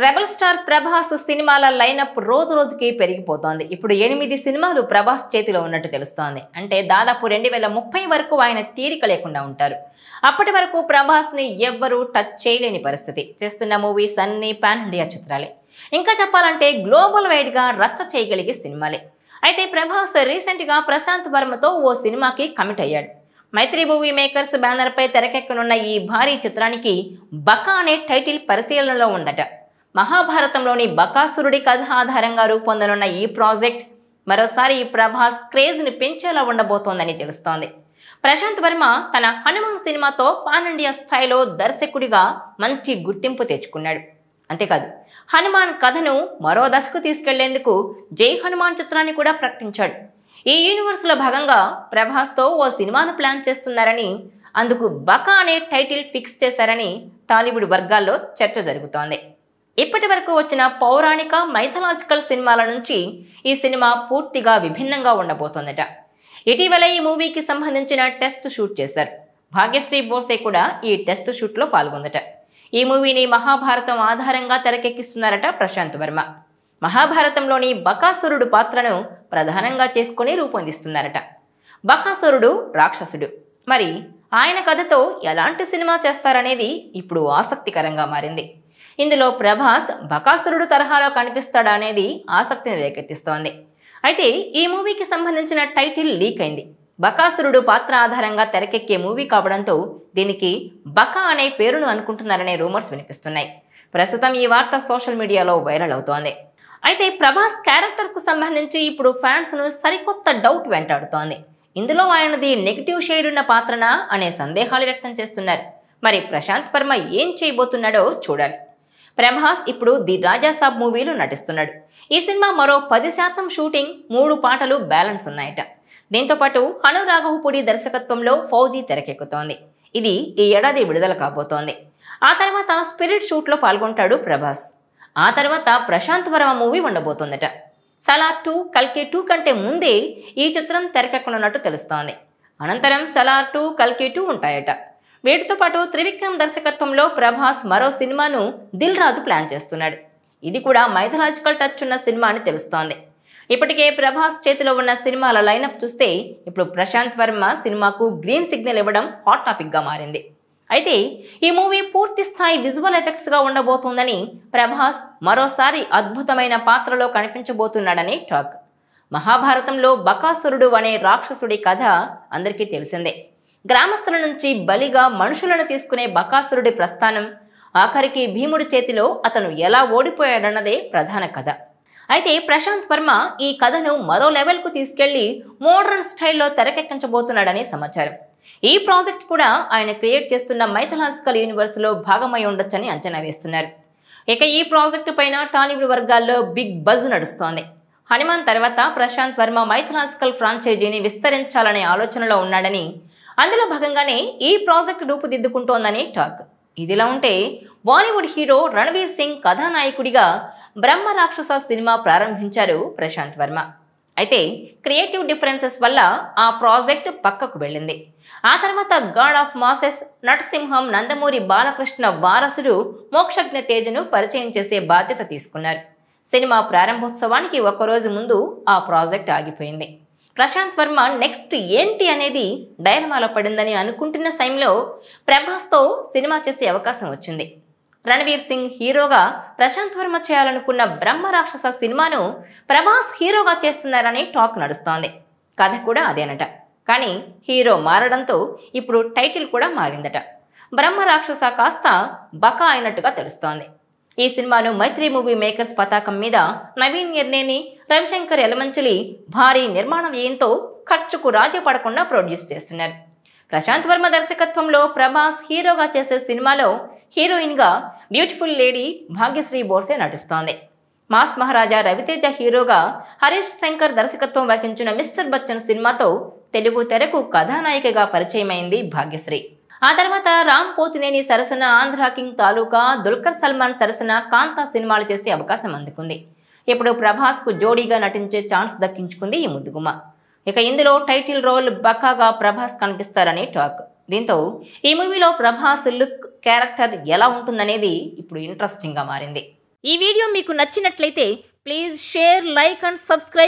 Rebel star Prabhas సినిమాల lineup రోజు రోజుకి పెరిగిపోతోంది. ఇప్పుడు 8 సినిమాలు ప్రభాస్ చేతిలో ఉన్నట్టు తెలుస్తోంది. అంటే దాదాపు 2030 వరకు ఆయన తీరిక లేకుండా ఉంటారు. అప్పటి వరకు ప్రభాస్ ని ఎవ్వరూ టచ్ చేయలేని పరిస్థితి. చేస్తున్న మూవీస్ అన్ని పాన్ ఇండియా చిత్రాలే. ఇంకా చెప్పాలంటే గ్లోబల్ వైడ్ గా రచ్చ చేయగలిగే సినిమాలే. అయితే ప్రభాస్ రీసెంట్ గా ప్రశాంత్ వర్మతో ఓ సినిమాకి కమిట్ అయ్యాడు. మైత్రి మూవీ మేకర్స్ బ్యానర్ పై తెరకెక్కనున్న ఈ భారీ చిత్రానికి బకా అనే టైటిల్ పరిశీలనలో ఉందట. మహాభారతంలోని బకాసురుడి కథ ఆధారంగా రూపొందనున్న ఈ ప్రాజెక్ట్ మరోసారి ఈ ప్రభాస్ క్రేజ్ ని పెంచేలా ఉండబోతోందని తెలుస్తోంది. ప్రశాంత్ వర్మ తన హనుమాన్ సినిమాతో పాన్ ఇండియా స్థాయిలో దర్శకుడిగా మంచి గుర్తింపు తెచ్చుకున్నాడు. అంతేకాదు హనుమాన్ కథను మరో దశకు తీసుకెళ్లేందుకు జై హనుమాన్ చిత్రాన్ని కూడా ప్రకటించాడు. ఈ యూనివర్స్ లో భాగంగా ప్రభాస్ తో ఓ సినిమాను ప్లాన్ చేస్తున్నారని, అందుకు బకా అనే టైటిల్ ఫిక్స్ చేశారని టాలీవుడ్ వర్గాల్లో చర్చ జరుగుతోంది. ఇప్పటి వరకు వచ్చిన పౌరాణిక మైథలాజికల్ సినిమాల నుంచి ఈ సినిమా పూర్తిగా విభిన్నంగా ఉండబోతోందట. ఇటీవల ఈ మూవీకి సంబంధించిన టెస్ట్ షూట్ చేశారు. భాగ్యశ్రీ బోర్సే కూడా ఈ టెస్ట్ షూట్ లో పాల్గొందట. ఈ మూవీని మహాభారతం ఆధారంగా తెరకెక్కిస్తున్నారట ప్రశాంత్ వర్మ. మహాభారతంలోని బకాసురుడు పాత్రను ప్రధానంగా చేసుకుని రూపొందిస్తున్నారట. బకాసురుడు రాక్షసుడు. మరి ఆయన కథతో ఎలాంటి సినిమా చేస్తారనేది ఇప్పుడు ఆసక్తికరంగా మారింది. ఇందులో ప్రభాస్ బకాసురుడు తరహాలో కనిపిస్తాడా అనేది ఆసక్తిని రేకెత్తిస్తోంది. అయితే ఈ మూవీకి సంబంధించిన టైటిల్ లీక్ అయింది. బకాసురుడు పాత్ర ఆధారంగా తెరకెక్కే మూవీ కావడంతో దీనికి బకా అనే పేరును అనుకుంటున్నారనే రూమర్స్ వినిపిస్తున్నాయి. ప్రస్తుతం ఈ వార్త సోషల్ మీడియాలో వైరల్ అవుతోంది. అయితే ప్రభాస్ క్యారెక్టర్ కు సంబంధించి ఇప్పుడు ఫ్యాన్స్ ను సరికొత్త డౌట్ వెంటాడుతోంది. ఇందులో ఆయనది నెగిటివ్ షేడ్ ఉన్న పాత్రనా అనే సందేహాలు వ్యక్తం చేస్తున్నారు. మరి ప్రశాంత్ వర్మ ఏం చేయబోతున్నాడో చూడాలి. ప్రభాస్ ఇప్పుడు ది రాజాసాబ్ మూవీలో నటిస్తున్నాడు. ఈ సినిమా మరో 10% షూటింగ్, 3 పాటలు బ్యాలెన్స్ ఉన్నాయట. దీంతోపాటు హను రాఘవపూడి దర్శకత్వంలో ఫౌజీ తెరకెక్కుతోంది. ఇది ఈ ఏడాది విడుదల కాబోతోంది. ఆ తర్వాత స్పిరిట్ షూట్ లో పాల్గొంటాడు ప్రభాస్. ఆ తర్వాత ప్రశాంత్ వర్మ మూవీ ఉండబోతోందట. సలార్ 2, కల్కి 2 కంటే ముందే ఈ చిత్రం తెరకెక్కనున్నట్టు తెలుస్తోంది. అనంతరం సలార్ 2, కల్కి 2 ఉంటాయట. వీటితో పాటు త్రివిక్రమ్ దర్శకత్వంలో ప్రభాస్ మరో సినిమాను దిల్ రాజు ప్లాన్ చేస్తున్నాడు. ఇది కూడా మైథలాజికల్ టచ్ ఉన్న సినిమా అని తెలుస్తోంది. ఇప్పటికే ప్రభాస్ చేతిలో ఉన్న సినిమాల లైనప్ చూస్తే ఇప్పుడు ప్రశాంత్ వర్మ సినిమాకు గ్రీన్ సిగ్నల్ ఇవ్వడం హాట్ టాపిక్ గా మారింది. అయితే ఈ మూవీ పూర్తి స్థాయి విజువల్ ఎఫెక్ట్స్ గా ఉండబోతోందని, ప్రభాస్ మరోసారి అద్భుతమైన పాత్రలో కనిపించబోతున్నాడని టాక్. మహాభారతంలో బకాసురుడు అనే రాక్షసుడి కథ అందరికీ తెలిసిందే. గ్రామస్తుల నుంచి బలిగా మనుషులను తీసుకునే బకాసురుడి ప్రస్థానం, ఆఖరికి భీముడి చేతిలో అతను ఎలా ఓడిపోయాడన్నదే ప్రధాన కథ. అయితే ప్రశాంత్ వర్మ ఈ కథను మరో లెవెల్కు తీసుకెళ్లి మోడర్న్ స్టైల్లో తెరకెక్కించబోతున్నాడని సమాచారం. ఈ ప్రాజెక్ట్ కూడా ఆయన క్రియేట్ చేస్తున్న మైథలాజికల్ యూనివర్స్ లో భాగమై ఉండొచ్చని అంచనా వేస్తున్నారు. ఇక ఈ ప్రాజెక్టు పైన టాలీవుడ్ వర్గాల్లో బిగ్ బజ్ నడుస్తోంది. హనుమాన్ తర్వాత ప్రశాంత్ వర్మ మైథలాజికల్ ఫ్రాంచైజీని విస్తరించాలనే ఆలోచనలో ఉన్నాడని, అందులో భాగంగానే ఈ ప్రాజెక్ట్ రూపుదిద్దుకుంటోందని టాక్. ఇదిలా ఉంటే బాలీవుడ్ హీరో రణవీర్ సింగ్ కథానాయకుడిగా బ్రహ్మ రాక్షస సినిమా ప్రారంభించారు ప్రశాంత్ వర్మ. అయితే క్రియేటివ్ డిఫరెన్సెస్ వల్ల ఆ ప్రాజెక్ట్ పక్కకు వెళ్ళింది. ఆ తర్వాత గాడ్ ఆఫ్ మాసెస్, నటసింహం, నందమూరి బాలకృష్ణ వారసుడు మోక్షజ్ఞ తేజను పరిచయం చేసే బాధ్యత తీసుకున్నారు. సినిమా ప్రారంభోత్సవానికి ఒకరోజు ముందు ఆ ప్రాజెక్ట్ ఆగిపోయింది. ప్రశాంత్ వర్మ నెక్స్ట్ ఏంటి అనేది డైలమాలో పడిందని అనుకుంటున్న సమయంలో ప్రభాస్తో సినిమా చేసే అవకాశం వచ్చింది. రణవీర్ సింగ్ హీరోగా ప్రశాంత్ వర్మ చేయాలనుకున్న బ్రహ్మ రాక్షస సినిమాను ప్రభాస్ హీరోగా చేస్తున్నారని టాక్ నడుస్తోంది. కథ కూడా అదేనట. కానీ హీరో మారడంతో ఇప్పుడు టైటిల్ కూడా మారిందట. బ్రహ్మ రాక్షస కాస్త బకా అయినట్టుగా తెలుస్తోంది. ఈ సినిమాను మైత్రి మూవీ మేకర్స్ పతాకం మీద నవీన్ ఎర్నేని, రవిశంకర్ యలమంచిలి భారీ నిర్మాణ వ్యయంతో ఖర్చుకు రాజీ పడకుండా ప్రొడ్యూస్ చేస్తున్నారు. ప్రశాంత్ వర్మ దర్శకత్వంలో ప్రభాస్ హీరోగా చేసే సినిమాలో హీరోయిన్ గా బ్యూటిఫుల్ లేడీ భాగ్యశ్రీ బోర్సే నటిస్తోంది. మాస్ మహారాజా రవితేజ హీరోగా హరీష్ శంకర్ దర్శకత్వం వహించిన మిస్టర్ బచ్చన్ సినిమాతో తెలుగు తెరకు కథానాయికగా పరిచయమైంది భాగ్యశ్రీ. ఆ తర్వాత రామ్ పోతినేని సరసన ఆంధ్ర కింగ్ తాలూకా, దుల్కర్ సల్మాన్ సరసన కాంతా సినిమాలు చేసే అవకాశం అందుకుంది. ఇప్పుడు ప్రభాస్ కు జోడీగా నటించే ఛాన్స్ దక్కించుకుంది ఈ ముద్దుగుమ్మ. ఇక ఇందులో టైటిల్ రోల్ బకాగా ప్రభాస్ కనిపిస్తారని టాక్. దీంతో ఈ మూవీలో ప్రభాస్ లుక్, క్యారెక్టర్ ఎలా ఉంటుందనేది ఇప్పుడు ఇంట్రెస్టింగ్ గా మారింది. ఈ వీడియో మీకు నచ్చినట్లయితే please share, like and subscribe.